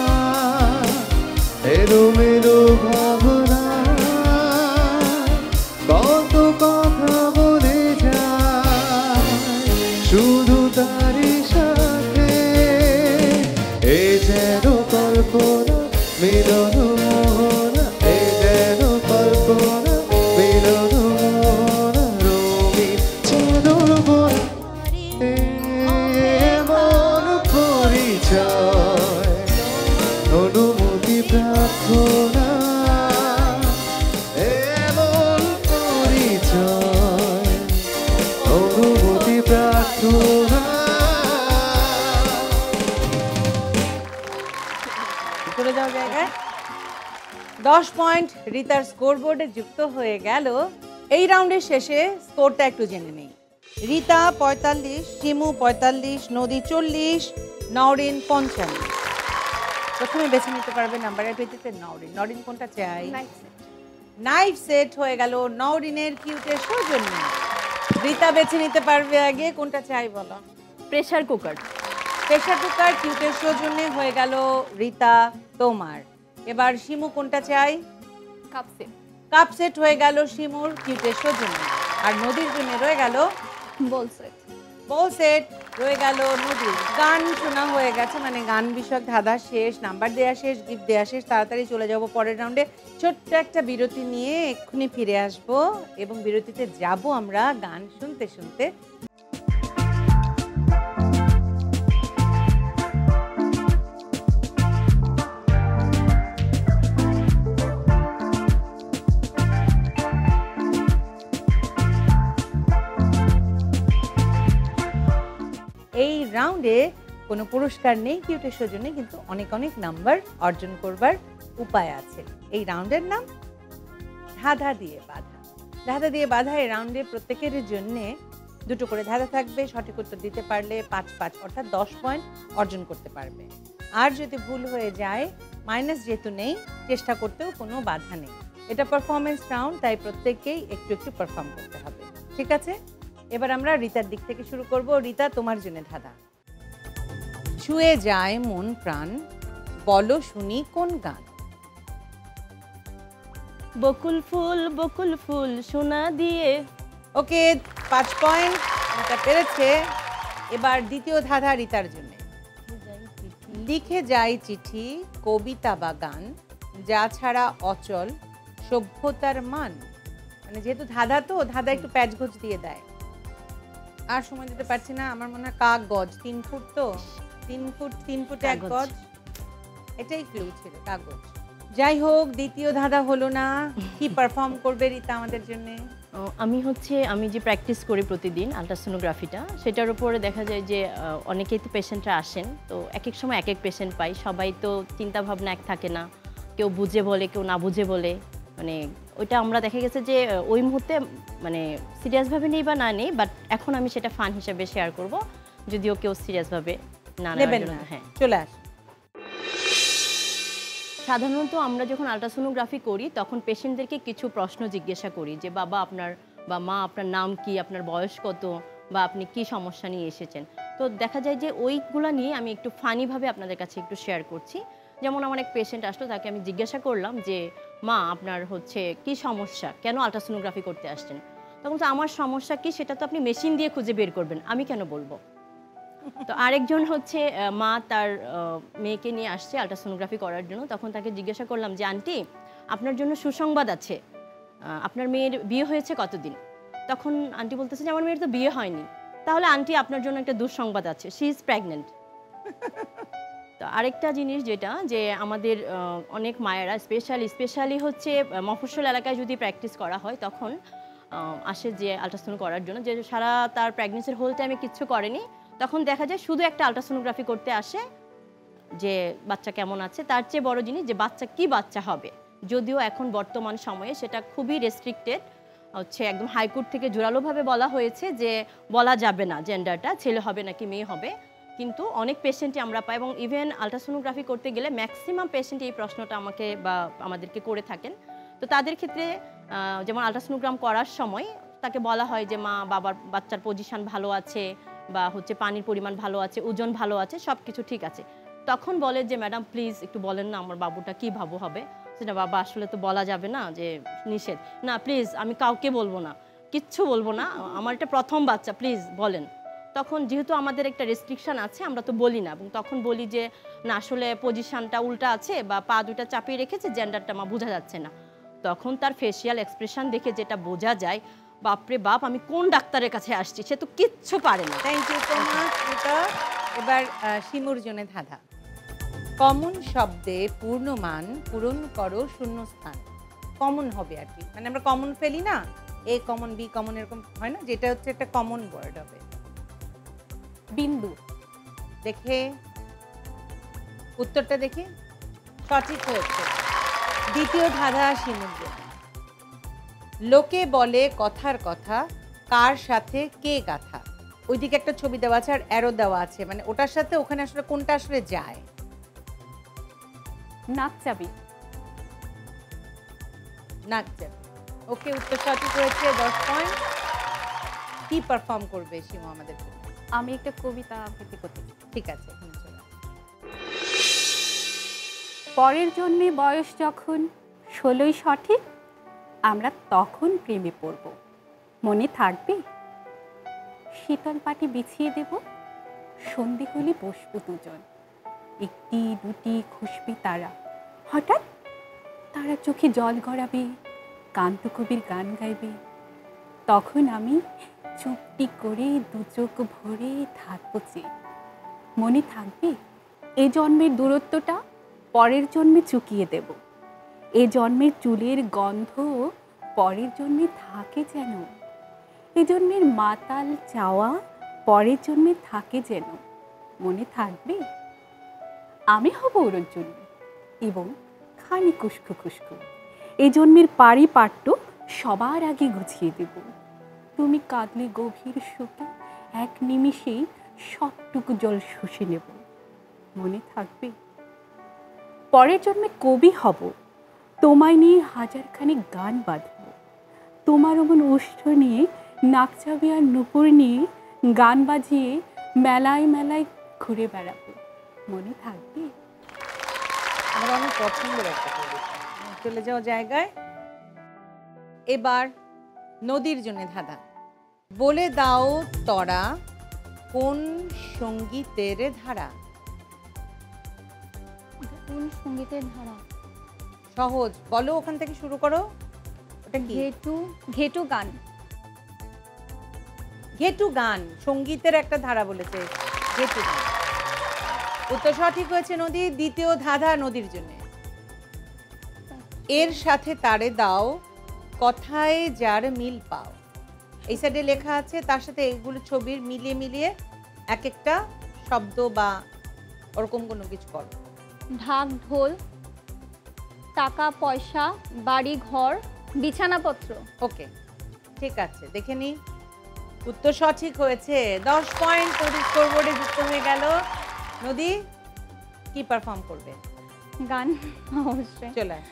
এলোমেলো ভাবনা কত কথা বলে যায় শুধু তারই সাথে এ যেন কল্পনা মিলন মোহনা এ যেন কল্পনা মিলন মোহনা রঙিন চাদর বরা এমন পরিচয় অনুমতি প্রার্থনা এমন পরিচয় অনুমতি প্রার্থনা চলে যাও জায়গায়। 10 পয়েন্ট রিতার স্কোর বোর্ডে যুক্ত হয়ে গেল। এই রাউন্ডের শেষে স্কোরটা একটু জেনে নেই। রিতা 45, শিমু 45, নদী 40, নওরিন 55। প্রথমে বেছে নিতে পারবে নাম্বারের ভিত্তিতে নওরিন। নওরিন কোনটা চাই? নাইফ সেট হয়ে গেল নওরিনের কিউটের সৌজন্য। রিতা বেছে নিতে পারবে আগে কোনটা চাই বলো? Pressure cooker. প্রেসার কুকার কিউটের সৌজন্যে হয়ে গেল রিতা তোমার। এবার শিমু কোনটা চাই? কাপসে কাপ সেট হয়ে গেল শিমুর কিউটের সৌজন্যে। আর নদীর জন্য রয়ে গেল বলছে বল সেট রয়ে গেল নদীর। গান শোনা হয়ে গেছে, মানে গান বিষয়ক ধাঁধা শেষ, নাম্বার দেওয়া শেষ, গিফট দেওয়া শেষ। তাড়াতাড়ি চলে যাব পরের রাউন্ডে। ছোট্ট একটা বিরতি নিয়ে এক্ষুনি ফিরে আসব এবং বিরতিতে যাব আমরা গান শুনতে শুনতে। এই রাউন্ডে কোনো পুরস্কার নেই কিউটের সৌজন্যে, কিন্তু অনেক অনেক নাম্বার অর্জন করবার উপায় আছে। এই রাউন্ডের নাম ধাঁধা দিয়ে বাঁধা। ধাঁধা দিয়ে বাঁধা এই রাউন্ডে প্রত্যেকের জন্যে দুটো করে ধাঁধা থাকবে। সঠিক উত্তর দিতে পারলে 5-5 অর্থাৎ 10 পয়েন্ট অর্জন করতে পারবে। আর যদি ভুল হয়ে যায় মাইনাস যেহেতু নেই, চেষ্টা করতেও কোনো বাধা নেই। এটা পারফরমেন্স রাউন্ড, তাই প্রত্যেককেই একটু একটু পারফর্ম করতে হবে। ঠিক আছে, এবার আমরা রিতার দিক থেকে শুরু করব। রিতা, তোমার জন্য ধাঁধা। ছুঁয়ে যায় মন প্রাণ, বলো শুনি কোন গান? বকুল ফুল সোনা দিয়ে। ওকে, 5 পয়েন্ট রিতা পেরেছে। এবার দ্বিতীয় ধাঁধা রিতার জন্য। লিখে যায় চিঠি, কবিতা বা গান, যা ছাড়া অচল সভ্যতার মান। মানে যেহেতু ধাঁধা তো ধাঁধা একটু প্যাচগোজ দিয়ে দেয়। আর সময় দিতে পারছি না, আমার মনে হয় কাগজ 3 ফুট তো 3 ফুট 1 কাগজ। গজ, এটাই ক্লু ছিল, কাগজ। যাই হোক, দ্বিতীয় ধাঁধা হলো না। কি পারফর্ম করবে রিতা আমাদের জন্য? আমি যে প্র্যাকটিস করি প্রতিদিন আলট্রাসোনোগ্রাফিটা, সেটার উপরে দেখা যায় যে অনেকেই তো পেশেন্টরা আসেন, তো এক এক সময় এক এক পেশেন্ট পাই, সবাই তো চিন্তা ভাবনা এক থাকে না, কেউ বুঝে বলে কেউ না বুঝে বলে, মানে ওইটা আমরা দেখা গেছে যে ওই মুহূর্তে মানে সিরিয়াসভাবে নেই বা না নেই, বাট এখন আমি সেটা ফান হিসেবে শেয়ার করব, যদিও কেউ সিরিয়াসভাবে না নেবেন নেওয়ার না। জন্য। হ্যাঁ, চলে আস। সাধারণত আমরা যখন আলট্রাসোনোগ্রাফি করি তখন পেশেন্টদেরকে কিছু প্রশ্ন জিজ্ঞাসা করি যে বাবা আপনার বা মা আপনার নাম কি, আপনার বয়স কত, বা আপনি কি সমস্যা নিয়ে এসেছেন। তো দেখা যায় যে ওইগুলো নিয়ে আমি একটু ফানিভাবে আপনাদের কাছে একটু শেয়ার করছি। যেমন আমার এক পেশেন্ট আসলো, তাকে আমি জিজ্ঞাসা করলাম যে মা আপনার হচ্ছে কি সমস্যা, কেন আলট্রাসোনোগ্রাফি করতে আসছেন? তখন তো আমার সমস্যা কি সেটা তো আপনি মেশিন দিয়ে খুঁজে বের করবেন, আমি কেন বলবো। তো আরেকজন হচ্ছে মা তার মেয়েকে নিয়ে আসছে আলট্রাসোনোগ্রাফি করার জন্য, তখন তাকে জিজ্ঞাসা করলাম যে আন্টি আপনার জন্য সুসংবাদ আছে, আপনার মেয়ের বিয়ে হয়েছে কতদিন? তখন আন্টি বলতেছে যে আমার মেয়ের তো বিয়ে হয়নি। তাহলে আন্টি আপনার জন্য একটা দুঃসংবাদ আছে, শি ইজ প্রেগনেন্ট। তো আরেকটা জিনিস যেটা যে আমাদের অনেক মায়েরা স্পেশালি হচ্ছে মফস্বল এলাকায় যদি প্র্যাকটিস করা হয় তখন আসে যে আলট্রাসাউন্ড করার জন্য, যে সারা তার প্রেগনেন্সির হোল টাইমে কিচ্ছু করেনি, তখন দেখা যায় শুধু একটা আলট্রাসোনোগ্রাফি করতে আসে যে বাচ্চা কেমন আছে। তার চেয়ে বড় জিনিস যে বাচ্চা কি বাচ্চা হবে, যদিও এখন বর্তমান সময়ে সেটা খুবই রেস্ট্রিক্টেড হচ্ছে, একদম হাইকোর্ট থেকে জোরালোভাবে বলা হয়েছে যে বলা যাবে না জেন্ডারটা, ছেলে হবে নাকি মেয়ে হবে। কিন্তু অনেক পেশেন্টই আমরা পাই, এবং ইভেন আলট্রাসোনোগ্রাফি করতে গেলে ম্যাক্সিমাম পেশেন্ট এই প্রশ্নটা আমাকে বা আমাদেরকে করে থাকেন। তো তাদের ক্ষেত্রে যেমন আলট্রাসোনোগ্রাম করার সময় তাকে বলা হয় যে মা বাবার বাচ্চার পজিশন ভালো আছে, বা হচ্ছে পানির পরিমাণ ভালো আছে, ওজন ভালো আছে, সব কিছু ঠিক আছে। তখন বলে যে ম্যাডাম প্লিজ একটু বলেন না আমার বাবুটা কী ভাবু হবে। সেটা বাবা আসলে তো বলা যাবে না, যে নিষেধ, না প্লিজ আমি কাউকে বলবো না, কিচ্ছু বলবো না, আমার এটা প্রথম বাচ্চা, প্লিজ বলেন। তখন যেহেতু আমাদের একটা রেস্ট্রিকশন আছে আমরা তো বলি না, এবং তখন বলি যে না আসলে পজিশনটা উল্টা আছে বা পা দুটা চাপিয়ে রেখেছে, জেন্ডারটা মা বোঝা যাচ্ছে না। তখন তার ফেসিয়াল এক্সপ্রেশন দেখে যেটা বোঝা যায়, বাপরে বাপ আমি কোন ডাক্তারের কাছে আসছি, সে তো কিচ্ছু পারে না। Thank you so much Rita. এবার শিমুর জন্য ধাঁধা। কমন শব্দে পূর্ণমান পূরণ করো শূন্যস্থান। কমন হবে আর কি, মানে আমরা কমন ফেলি না, এ কমন বি কমন এরকম হয় না, যেটা হচ্ছে একটা কমন ওয়ার্ড হবে। বিন্দু। দেখে উত্তরটা দেখি, সঠিক হয়েছে। দ্বিতীয় ধাঁধা শিমুর জন্য। লোকে বলে কথার কথা, কার সাথে কে গাথা। ওইদিকে একটা ছবি দেওয়া আছে আর অ্যারো দেওয়া আছে, মানে ওটার সাথে ওখানে আসলে কোনটা আসলে যায়। নাক চাবি। নাক চাবি। ওকে, উত্তর সঠিক হয়েছে, 10 পয়েন্ট। কি পারফর্ম করবে শিমু আমাদের জন্য? আমি একটা কবিতা আবৃত্তি করতে চাই। ঠিক আছে, এখানে চলে আসো। পরের জন্মে বয়স যখন 16ই সঠিক, আমরা তখন প্রেমে পড়ব, মনে থাকবে? শীতল পাটি বিছিয়ে দেব, সন্ধে হলে বসবো দুজন, একটি দুটি খুশবি তারা, হঠাৎ তারা চোখে জল গড়াবে, কান্ত কবির গান গাইবে, তখন আমি চুপটি করে দু চোখ ভরে থাকবো চেয়ে, মনে থাকবে? এ জন্মের দূরত্বটা পরের জন্মে চুকিয়ে দেব, এ জন্মের চুলের গন্ধ পরের জন্মে থাকে যেন, এ জন্মের মাতাল চাওয়া পরের জন্মে থাকে যেন, মনে থাকবে? আমি হব ওর জন্য এবং খানি খুশকু খুশকু, এই জন্মের পারিপাট্য সবার আগে গুছিয়ে দেব, তুমি কাঁদলে গভীর শোকে এক নিমিষেই সবটুকু জল শুষে নেব, মনে থাকবে? পরের জন্মে কবি হব, তোমায় নিয়ে হাজারখানি গান বাঁধব, তোমার অমন ওষ্ঠ নিয়ে নাকচাবি আর নুপুর নিয়ে গান বাজিয়ে মেলায় মেলায় ঘুরে বেড়াবো, মনে থাকবে? আমার অনেক পছন্দের একটা কবিতা। চলে যাও জায়গায়। এবার নদীর জন্য ধাঁধা। বলে দাও তরা কোন সঙ্গীতের ধারা। কোন সঙ্গীতের ধারা? সহজ, বলো, ওখান থেকে শুরু করো। ওটা কি? ঘেটু গান। ঘেটু গান সঙ্গীতের একটা ধারা বলেছে, ঘেটু গান। উত্তর সঠিক হয়েছে নদী। দ্বিতীয় ধাঁধা নদীর জন্য। এর সাথে তারে দাও, কথায় যার মিল পাও। এই সাইডে লেখা আছে, তার সাথে এগুলো ছবির মিলিয়ে মিলিয়ে এক একটা শব্দ বা ওরকম কোনো কিছু করো। ঢাক ঢোল, টাকা পয়সা, বাড়ি ঘর, বিছানাপত্র। ওকে, ঠিক আছে, দেখে নি। উত্তর সঠিক হয়েছে। 10 পয়েন্ট নদীর স্কোরবোর্ডে যুক্ত হয়ে গেল। নদী কি পারফর্ম করবে? গান অবশ্যই। চলে আয়।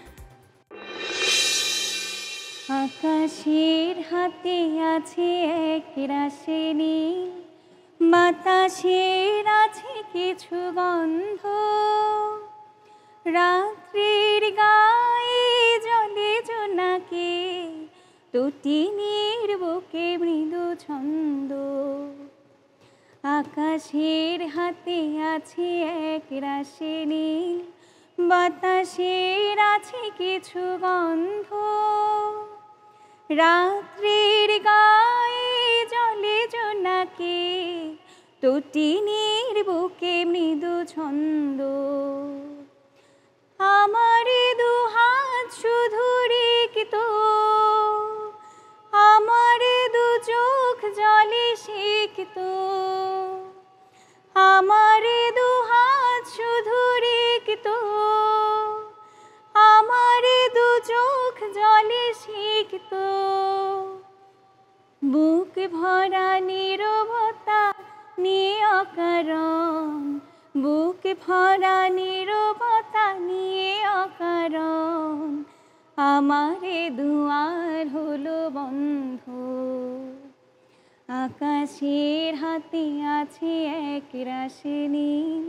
আকাশের হাতে আছে এক রাশি নীল, বাতাসের আছে কিছু গন্ধ, রাত্রির গায়ে জলে জোনাকে, তটিনীর বুকে মৃদু ছন্দ। আকাশের হাতে আছে এক রাশি নীল, বাতাসের আছে কিছু গন্ধ, রাত্রির গায়ে জলে জোনাকে, তটিনীর বুকে মৃদু ছন্দ। আমার দুহাত শুধু রিক্ত, আমার দু চোখ জলে সিক্ত, আমার দুহাত শুধু রিক্ত, আমার দু চোখ জলে সিক্ত। বুক ভরা নীরবতা নিয়ে অকারণ, বুক ভরা নীরবতা নিয়ে অকারণ, আমারে দুয়ার হলো বন্ধ। আকাশের হাতে আছে এক রাশি নীল,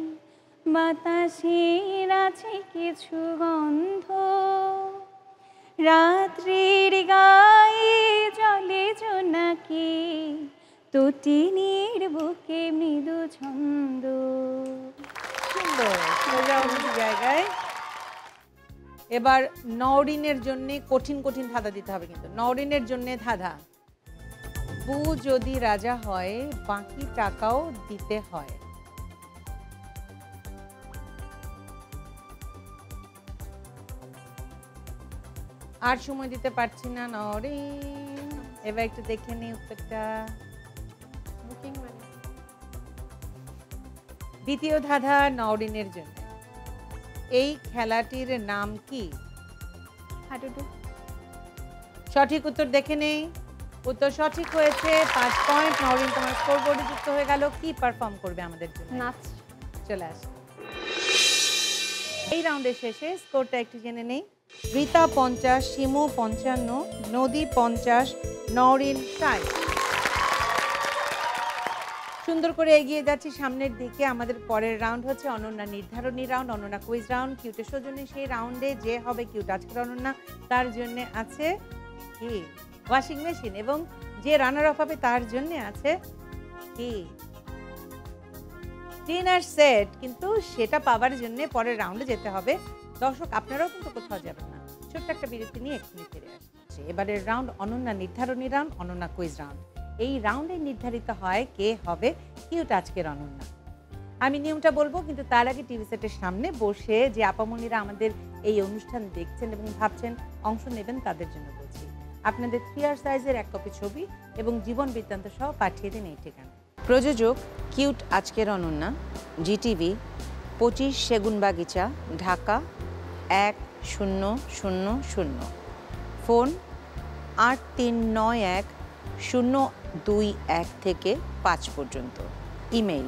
বাতাসের আছে কিছু গন্ধ, রাত্রির গায়ে জলে জোনাকি, তটিনীর বুকে মৃদু ছন্দ। সুন্দর, সোজা উঠে জায়গায়। এবার নওরিনের জন্য কঠিন কঠিন ধাঁধা দিতে হবে, কিন্তু নওরিনের জন্য ধাঁধা। বউ যদি রাজা হয়, বাকি টাকাও দিতে হয়। আর সময় দিতে পারছি না নওরিন, এবার একটু দেখে নি উত্তরটা। বুকিং মানে দ্বিতীয় ধাঁধা নওরিনের জন্য। এই খেলাটির নাম কি? হাডুডু। সঠিক উত্তর দেখে নেই। উত্তর সঠিক হয়েছে। 5 পয়েন্ট। নওরিন তোমার স্কোরবোর্ডে যুক্ত হয়ে গেল। কি পারফর্ম করবে আমাদের জন্য? নাচ। চলে আসে। এই রাউন্ডের শেষে স্কোরটা একটু জেনে নেই। রীতা 50, শিমু 55, নদী 50, নওরিন 60। সুন্দর করে এগিয়ে যাচ্ছি সামনের দিকে। আমাদের পরের রাউন্ড হচ্ছে অনন্যা নির্ধারণী রাউন্ড, অনন্যা কুইজ রাউন্ড। কিউটের সৌজন্যে সেই রাউন্ডে যে হবে কিউট আজকের অনন্যা, তার জন্য আছে কি ওয়াশিং মেশিন, এবং যে রানার আপ হবে তার জন্য আছে কি ডিনার সেট। কিন্তু সেটা পাওয়ার জন্য পরের রাউন্ডে যেতে হবে। দর্শক আপনারাও কিন্তু কোথাও যাবেন না, ছোট্ট একটা বিরতি নিয়ে এক্ষুনি ফিরে আসছে। এবারের রাউন্ড অনন্যা নির্ধারণী রাউন্ড, অনন্যা কুইজ রাউন্ড। এই রাউন্ডে নির্ধারিত হয় কে হবে কিউট আজকের অনন্যা। আমি নিয়মটা বলবো, কিন্তু তার আগে টিভি সেটের সামনে বসে যে আপামনিরা আমাদের এই অনুষ্ঠান দেখছেন এবং ভাবছেন অংশ নেবেন, তাদের জন্য বলছি, আপনাদের 3R সাইজের 1 কপি ছবি এবং জীবন বৃত্তান্ত সহ পাঠিয়ে দিন এই ঠিকানা। প্রযোজক কিউট আজকের অনন্যা, জিটিভি, 25 সেগুনবাগিচা, ঢাকা 1000। ফোন 8391-021 থেকে 5 পর্যন্ত। ইমেইল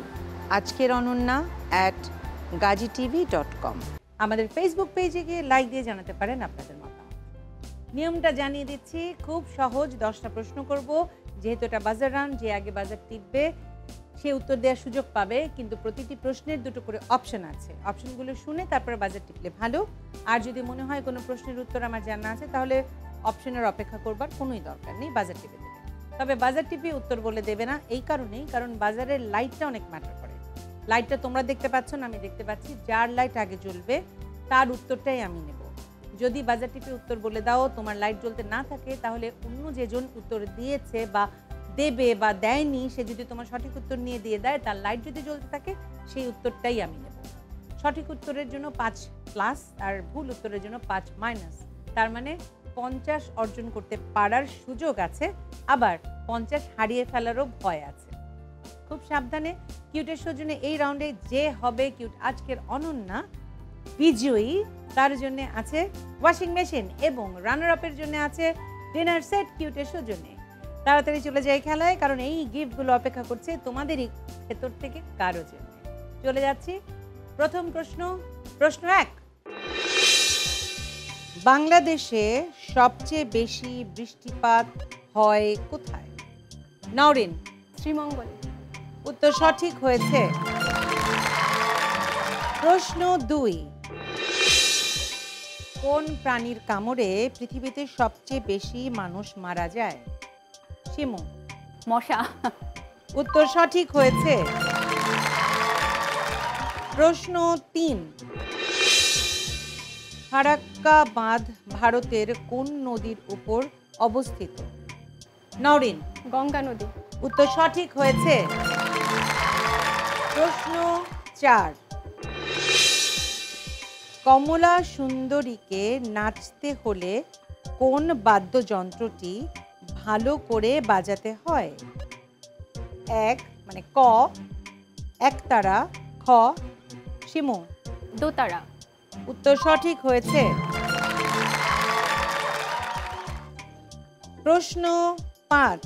আজকের অনন্যা@gazitv.com। আমাদের ফেসবুক পেজে গিয়ে লাইক দিয়ে জানাতে পারেন আপনাদের মতামত। নিয়মটা জানিয়ে দিচ্ছি, খুব সহজ। 10টা প্রশ্ন করব, যেহেতু এটা বাজার রান, যে আগে বাজার টিপবে সে উত্তর দেওয়ার সুযোগ পাবে, কিন্তু প্রতিটি প্রশ্নের 2টো করে অপশন আছে। অপশনগুলো শুনে তারপরে বাজার টিপলে ভালো। আর যদি মনে হয় কোনো প্রশ্নের উত্তর আমার জানা আছে, তাহলে অপশনের অপেক্ষা করবার কোনোই দরকার নেই, বাজার টিপে দেবে। তবে বাজার টিপে উত্তর বলে দেবে না, এই কারণেই কারণ বাজারের লাইটটা অনেক ম্যাটার করে। লাইটটা তোমরা দেখতে পাচ্ছ না, আমি দেখতে পাচ্ছি। যার লাইট আগে জ্বলবে তার উত্তরটাই আমি নেব। যদি বাজার টিপে উত্তর বলে দাও, তোমার লাইট জ্বলতে না থাকে, তাহলে অন্য যেজন উত্তর দিয়েছে বা দেবে বা দেয়নি, সে যদি তোমার সঠিক উত্তর নিয়ে দিয়ে দেয়, তার লাইট যদি জ্বলতে থাকে, সেই উত্তরটাই আমি নেব। সঠিক উত্তরের জন্য 5+ আর ভুল উত্তরের জন্য 5-। তার মানে 50 অর্জন করতে পারার সুযোগ আছে, আবার 50 হারিয়ে ফেলারও ভয় আছে। খুব সাবধানে। কিউটের সৌজন্যে এই রাউন্ডে যে হবে কিউট আজকের অনন্যা বিজয়ী, তার জন্য আছে ওয়াশিং মেশিন এবং রানার আপের জন্য আছে ডিনার সেট কিউটের সৌজন্যে। তাড়াতাড়ি চলে যাই খেলায়, কারণ এই গিফটগুলো অপেক্ষা করছে তোমাদেরই ভেতর থেকে কারো জন্য। চলে যাচ্ছি প্রথম প্রশ্ন। প্রশ্ন 1, বাংলাদেশে সবচেয়ে বেশি বৃষ্টিপাত হয় কোথায়? নওরিন। শ্রীমঙ্গলে। উত্তর সঠিক হয়েছে। প্রশ্ন 2, কোন প্রাণীর কামড়ে পৃথিবীতে সবচেয়ে বেশি মানুষ মারা যায়? শিমু। মশা। উত্তর সঠিক হয়েছে। প্রশ্ন 3, ফারাক্কা বাঁধ ভারতের কোন নদীর উপর অবস্থিত? নওরিন। গঙ্গা নদী। উত্তর সঠিক হয়েছে। প্রশ্ন 4, কমলা সুন্দরীকে নাচতে হলে কোন বাদ্যযন্ত্রটি ভালো করে বাজাতে হয়? 1 মানে ক একতারা, খ শিমু। দোতারা। উত্তর সঠিক হয়েছে। প্রশ্ন 5,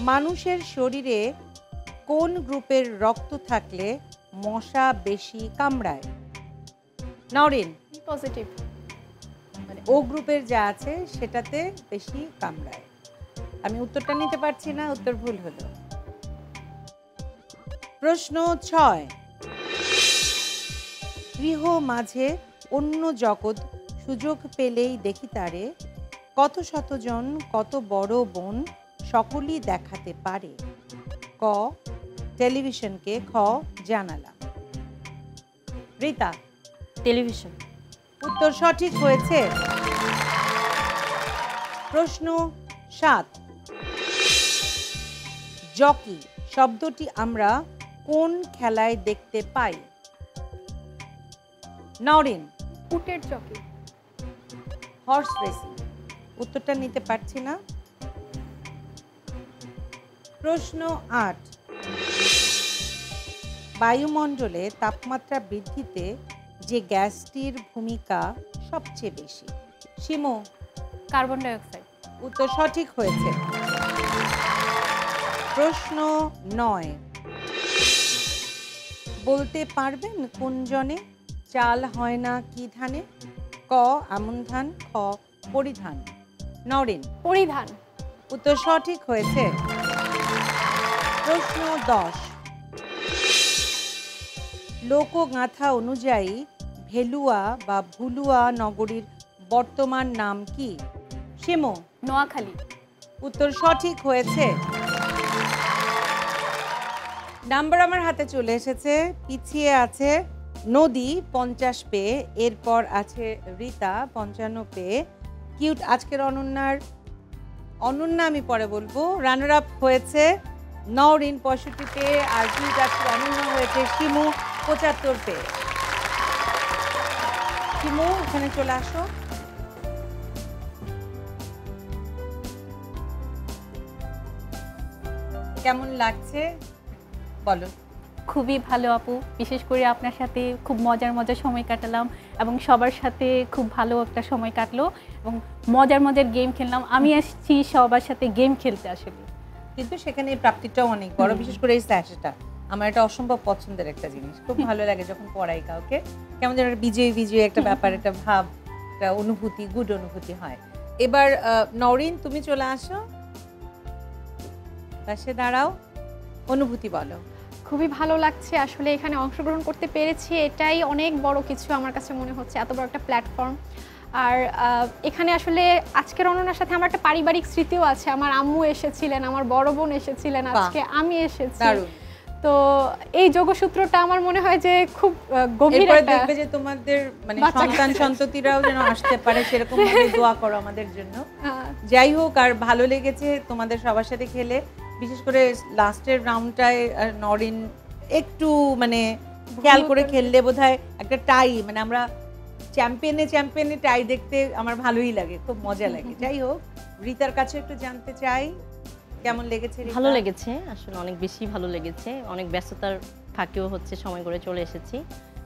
মানুষের শরীরে কোন গ্রুপের রক্ত থাকলে মশা বেশি কামড়ায়? নওরিন। পজিটিভ। মানে ও গ্রুপের যা আছে সেটাতে বেশি কামড়ায়। আমি উত্তরটা নিতে পারছি না, উত্তর ভুল হলো। প্রশ্ন 6, গৃহ মাঝে অন্য জগৎ সুযোগ পেলেই দেখি তারে, কত শতজন কত বড় বোন সকলই দেখাতে পারে? ক টেলিভিশনকে, খ জানালা। রীতা। টেলিভিশন। উত্তর সঠিক হয়েছে। প্রশ্ন 7, জকি শব্দটি আমরা কোন খেলায় দেখতে পাই? নওরিন। উটের চকি। Horse racing. উত্তরটা নিতে পারছি না। প্রশ্ন 8, বায়ুমণ্ডলে তাপমাত্রা বৃদ্ধিতে যে গ্যাসটির ভূমিকা সবচেয়ে বেশি? শিমু। Carbon dioxide. উত্তর সঠিক হয়েছে। প্রশ্ন 9, বলতে পারবেন কোন জনে চাল হয় না কি ধানে? ক আমন ধান, খ পরিধান। নওরিন। পরিধান। উত্তর সঠিক হয়েছে। প্রশ্ন 10, লোকগাথা অনুযায়ী ভেলুয়া বা ভুলুয়া নগরীর বর্তমান নাম কি? শিমু। নোয়াখালী। উত্তর সঠিক হয়েছে। নাম্বার আমার হাতে চলে এসেছে। পিছিয়ে আছে নদী 50 পেয়ে, এরপর আছে রীতা 55 পেয়ে, কিউট আজকের অনন্যা আমি পরে বলবো। রানার আপ হয়েছে নওরিন 65 পেয়ে, আর কিউট আজকের অনন্যা হয়েছে শিমু 75 পেয়ে। শিমু এখানে চলে আসো। কেমন লাগছে বলো? খুবই ভালো আপু, বিশেষ করে আপনার সাথে খুব মজার সময় কাটালাম এবং সবার সাথে খুব ভালো একটা সময় কাটলো এবং মজার গেম খেললাম। আমি আসছি সবার সাথে গেম খেলতে আসলে, কিন্তু সেখানে এই প্রাপ্তিটাও অনেক বড়, বিশেষ করে এই স্যাশটা আমার এটা অসম্ভব পছন্দের একটা জিনিস। খুব ভালো লাগে যখন পড়াই কাউকে, কেমন যেন বিজয়ী একটা ব্যাপার, একটা ভাব, একটা অনুভূতি, গুড অনুভূতি হয়। এবার নওরিন তুমি চলে আসো, পাশে দাঁড়াও, অনুভূতি বলো। খুবই ভালো লাগছে আসলে এখানে অংশগ্রহণ করতে পেরেছি, এটাই অনেক বড় কিছু আমার কাছে মনে হচ্ছে, এত বড় একটা প্ল্যাটফর্ম। আর এখানে আসলে আজকের অনন্যার সাথে আমার একটা পারিবারিক স্মৃতিও আছে। আমার আম্মু এসেছিলেন, আমার বড় বোন এসেছিলেন, আজকে আমি এসেছি। তো এই যোগসূত্রটা আমার মনে হয় যে খুব গভীর এরপরে একটা দেখবে যে তোমাদের মানে বাচ্চা সন্তান সন্ততিরাও যেন আসতে পারে সেরকম ভাবে দোয়া করো আমাদের জন্য। আহ, যাই হোক, আর ভালো লেগেছে তোমাদের সবার সাথে খেলে, বিশেষ করে লাস্টের রাউন্ডটায় নরিন একটু মানে খেয়াল করে খেললে বোধহয় একটা টাই, মানে আমরা চ্যাম্পিয়নে টাই দেখতে আমার ভালোই লাগে, খুব মজা লাগে। যাই হোক, রিতার কাছে একটু জানতে চাই কেমন লেগেছে রিতা? ভালো লেগেছে, আসলে অনেক বেশি ভালো লেগেছে। অনেক ব্যস্ততার ফাঁকেও হচ্ছে সময় করে চলে এসেছি,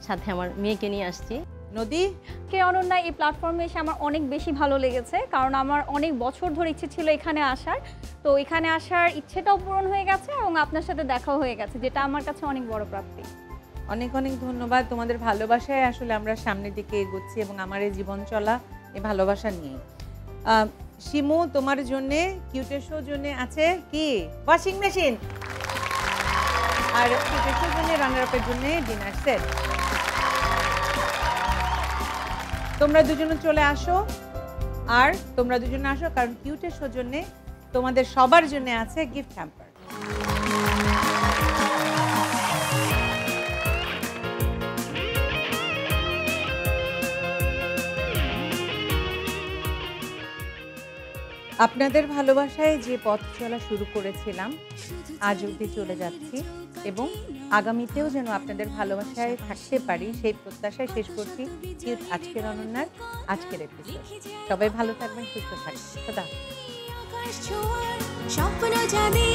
সাথে আমার মেয়েকে নিয়ে আসছি। নদী? কে অনন্যা, এই প্ল্যাটফর্মে এসে আমার অনেক বেশি ভালো লেগেছে, কারণ আমার অনেক বছর ধরে ইচ্ছে ছিল এখানে আসার। তো এখানে আসার ইচ্ছেটাও পূরণ হয়ে গেছে এবং আপনার সাথে দেখাও হয়ে গেছে, যেটা আমার কাছে অনেক বড় প্রাপ্তি। অনেক অনেক ধন্যবাদ। তোমাদের ভালোবাসায় আসলে আমরা সামনের দিকে এগোচ্ছি এবং আমার এই জীবন চলা এই ভালোবাসা নিয়ে। শিমু, তোমার জন্য কিউটের শো জন্য আছে কি ওয়াশিং মেশিন, আর কিউটের শো জন্য রানার আপের জন্য ডিনার সেট। তোমরা দুজনে চলে আসো, আর তোমরা দুজনে আসো, কারণ কিউটের শো জন্য তোমাদের সবার জন্য আছে গিফট হ্যাম্পার। আপনাদের ভালোবাসায় যে পথ চলা শুরু করেছিলাম আজ অবধি চলে যাচ্ছি, এবং আগামীতেও যেন আপনাদের ভালোবাসায় থাকতে পারি সেই প্রত্যাশায় শেষ করছি আজকের অনন্যার আজকের এপিসোড। সবাই ভালো থাকবেন, সুস্থ থাকবেন। খোদা হাফেজ। স্বপ্ন জানি